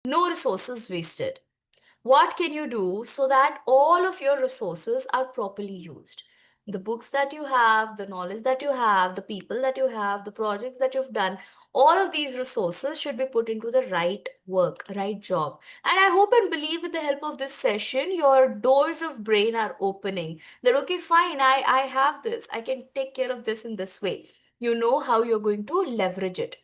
No resources wasted. What can you do so that all of your resources are properly used? The books that you have, the knowledge that you have, the people that you have, the projects that you've done, all of these resources should be put into the right work, right job. And I hope and believe with the help of this session, your doors of brain are opening. That, okay, fine, I have this, I can take care of this in this way. You know how you're going to leverage it,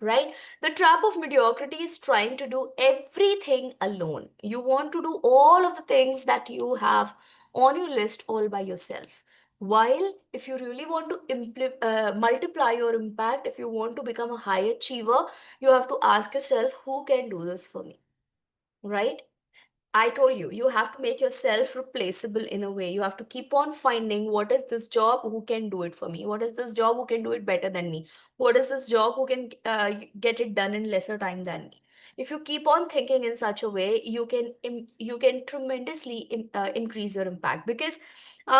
right? The trap of mediocrity is trying to do everything alone. You want to do all of the things that you have on your list all by yourself. While if you really want to multiply your impact, if you want to become a high achiever, you have to ask yourself, who can do this for me, right? I told you, you have to make yourself replaceable in a way. You have to keep on finding what is this job who can do it for me? What is this job who can do it better than me? What is this job who can get it done in lesser time than me? If you keep on thinking in such a way, you can tremendously increase your impact. Because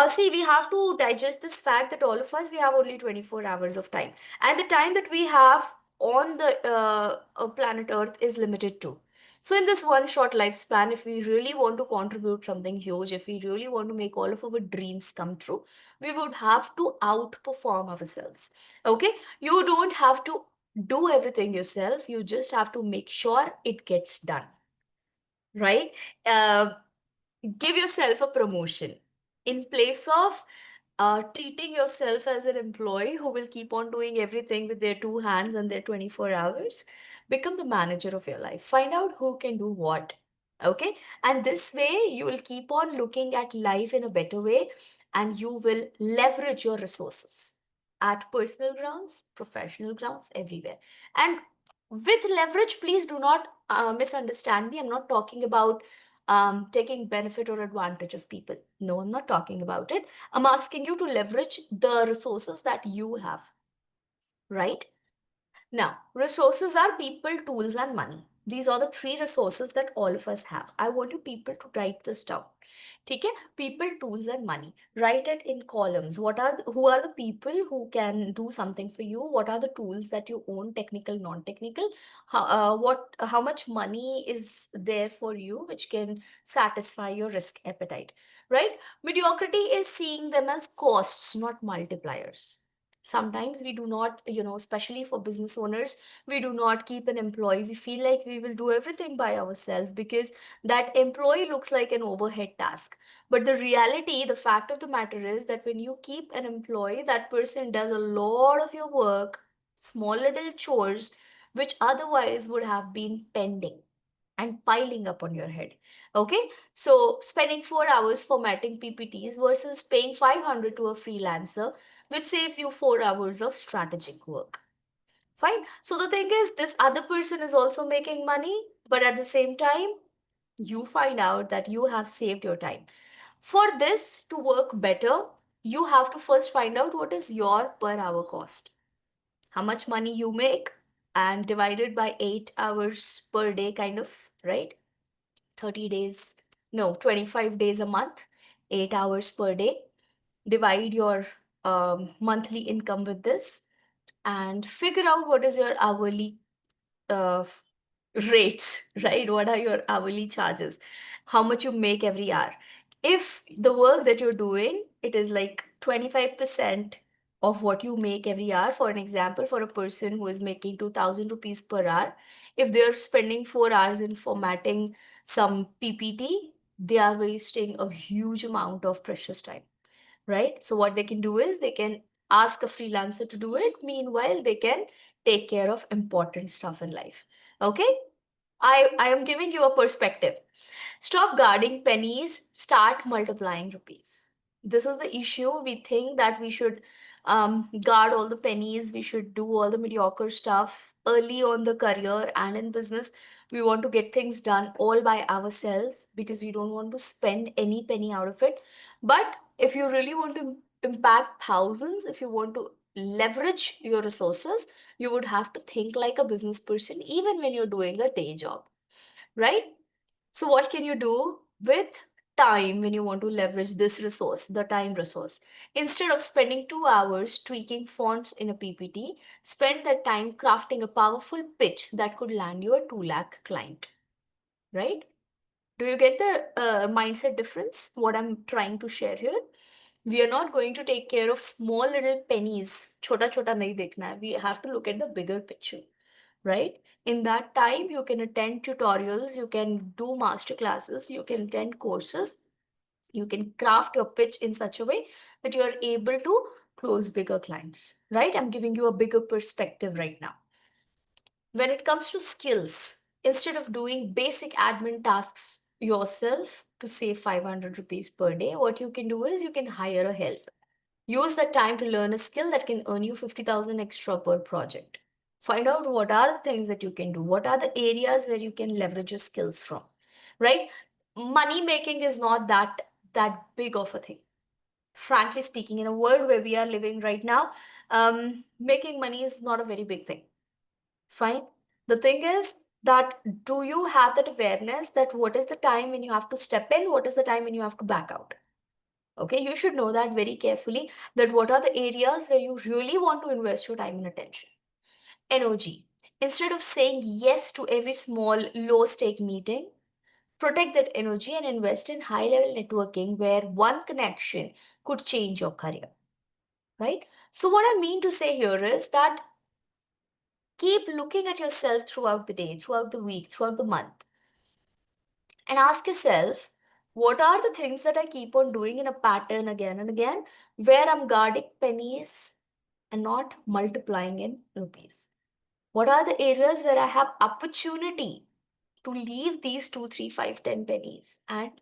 see, we have to digest this fact that all of us, we have only 24 hours of time, and the time that we have on the planet Earth is limited too. So, in this one short lifespan, if we really want to contribute something huge, if we really want to make all of our dreams come true, we would have to outperform ourselves. Okay? You don't have to do everything yourself, you just have to make sure it gets done, right? Uh, Give yourself a promotion in place of treating yourself as an employee who will keep on doing everything with their two hands and their 24 hours. Become the manager of your life. Find out who can do what. Okay? And this way, you will keep on looking at life in a better way, and you will leverage your resources at personal grounds, professional grounds, everywhere. And with leverage, please do not misunderstand me. I'm not talking about taking benefit or advantage of people. No, I'm not talking about it. I'm asking you to leverage the resources that you have, right? Now, resources are people, tools, and money. These are the three resources that all of us have. I want you people to write this down. Okay? People, tools, and money. Write it in columns. Who are the people who can do something for you? What are the tools that you own, technical, non-technical? How much money is there for you, which can satisfy your risk appetite? Right? Mediocrity is seeing them as costs, not multipliers. Sometimes we do not, especially for business owners, we do not keep an employee. We feel like we will do everything by ourselves because that employee looks like an overhead task. But the reality, the fact of the matter is that when you keep an employee, that person does a lot of your work, small little chores, which otherwise would have been pending and piling up on your head. Okay, so spending 4 hours formatting PPTs versus paying 500 to a freelancer, which saves you 4 hours of strategic work. Fine. So the thing is, this other person is also making money, but at the same time, you find out that you have saved your time. For this to work better, you have to first find out what is your per hour cost, how much money you make, and divided by 8 hours per day, kind of, right? 30 days, no, 25 days a month, 8 hours per day. Divide your monthly income with this and figure out what is your hourly uh, rates, right? What are your hourly charges? How much you make every hour? If the work that you're doing, it is like 25% of what you make every hour, for an example, for a person who is making 2000 rupees per hour, if they're spending 4 hours in formatting some PPT, they are wasting a huge amount of precious time, right? So what they can do is they can ask a freelancer to do it. Meanwhile, they can take care of important stuff in life. Okay? I am giving you a perspective. Stop guarding pennies, start multiplying rupees. This is the issue. We think that we should guard all the pennies, we should do all the mediocre stuff early on the career and in business. We want to get things done all by ourselves because we don't want to spend any penny out of it. But if you really want to impact thousands, if you want to leverage your resources, you would have to think like a business person, even when you're doing a day job, right? So, what can you do with time when you want to leverage this resource, the time resource? Instead of spending 2 hours tweaking fonts in a PPT, spend that time crafting a powerful pitch that could land you a 2 lakh client. right? Do you get the mindset difference? What I'm trying to share here? We are not going to take care of small little pennies. Chota chota nahi dekhna hai. We have to look at the bigger picture, right? In that time, you can attend tutorials, you can do master classes, you can attend courses, you can craft your pitch in such a way that you are able to close bigger clients, right? I'm giving you a bigger perspective right now. When it comes to skills, instead of doing basic admin tasks yourself to save 500 rupees per day, what you can do is you can hire a help. Use that time to learn a skill that can earn you 50,000 extra per project. Find out what are the things that you can do, what are the areas where you can leverage your skills from, right? Money making is not that big of a thing. Frankly speaking, in a world where we are living right now, making money is not a very big thing. Fine. The thing is that do you have that awareness that what is the time when you have to step in, what is the time when you have to back out? Okay, you should know that very carefully, that what are the areas where you really want to invest your time and attention. NOG. Instead of saying yes to every small, low stake meeting, protect that energy and invest in high level networking where one connection could change your career. Right? So, what I mean to say here is that keep looking at yourself throughout the day, throughout the week, throughout the month, and ask yourself, what are the things that I keep on doing in a pattern again and again where I'm guarding pennies and not multiplying in rupees? What are the areas where I have opportunity to leave these 2, 3, 5, 10 pennies and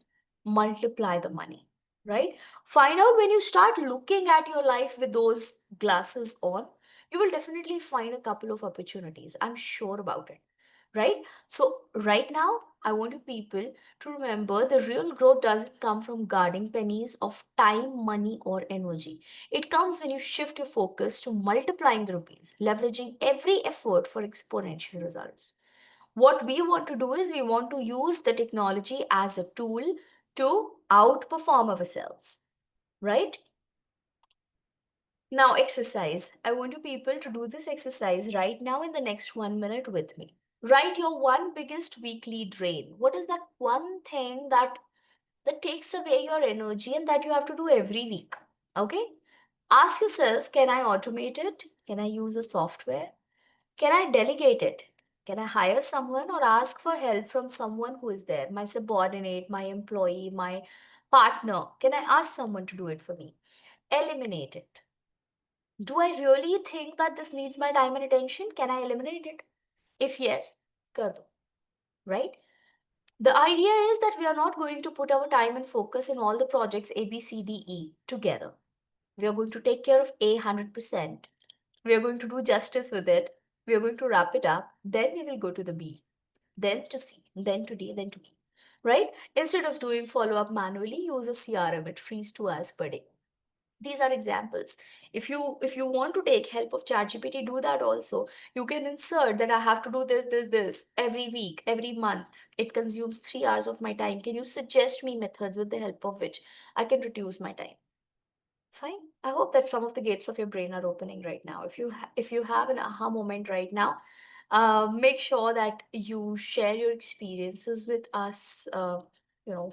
multiply the money, right? Find out when you start looking at your life with those glasses on, you will definitely find a couple of opportunities. I'm sure about it, right? So, right now, I want you people to remember the real growth doesn't come from guarding pennies of time, money, or energy. It comes when you shift your focus to multiplying the rupees, leveraging every effort for exponential results. What we want to do is we want to use the technology as a tool to outperform ourselves, right? Now, exercise. I want you people to do this exercise right now in the next 1 minute with me. Write your one biggest weekly drain. What is that one thing that takes away your energy and that you have to do every week? Okay? Ask yourself, can I automate it? Can I use a software? Can I delegate it? Can I hire someone or ask for help from someone who is there? My subordinate, my employee, my partner. Can I ask someone to do it for me? Eliminate it. Do I really think that this needs my time and attention? Can I eliminate it? If yes, kar do, right? The idea is that we are not going to put our time and focus in all the projects A, B, C, D, E together. We are going to take care of A 100%. We are going to do justice with it. We are going to wrap it up. Then we will go to the B, then to C, then to D, then to E. Right? Instead of doing follow up manually, use a CRM. It frees 2 hours per day. These are examples. If you want to take help of ChatGPT, do that also. You can insert that I have to do this every week, every month. It consumes 3 hours of my time. Can you suggest me methods with the help of which I can reduce my time? Fine. I hope that some of the gates of your brain are opening right now. If you have an aha moment right now, make sure that you share your experiences with us.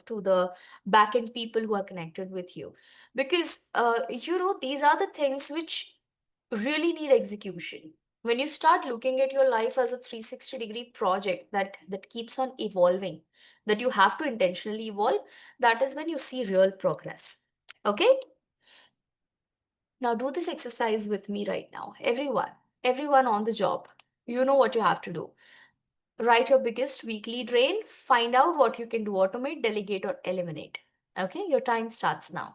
To the backend people who are connected with you, because these are the things which really need execution. When you start looking at your life as a 360-degree project that keeps on evolving, that you have to intentionally evolve, that is when you see real progress. Okay. Now do this exercise with me right now. Everyone on the job, you know what you have to do. Write your biggest weekly drain, find out what you can do, automate, delegate, or eliminate. Okay, your time starts now.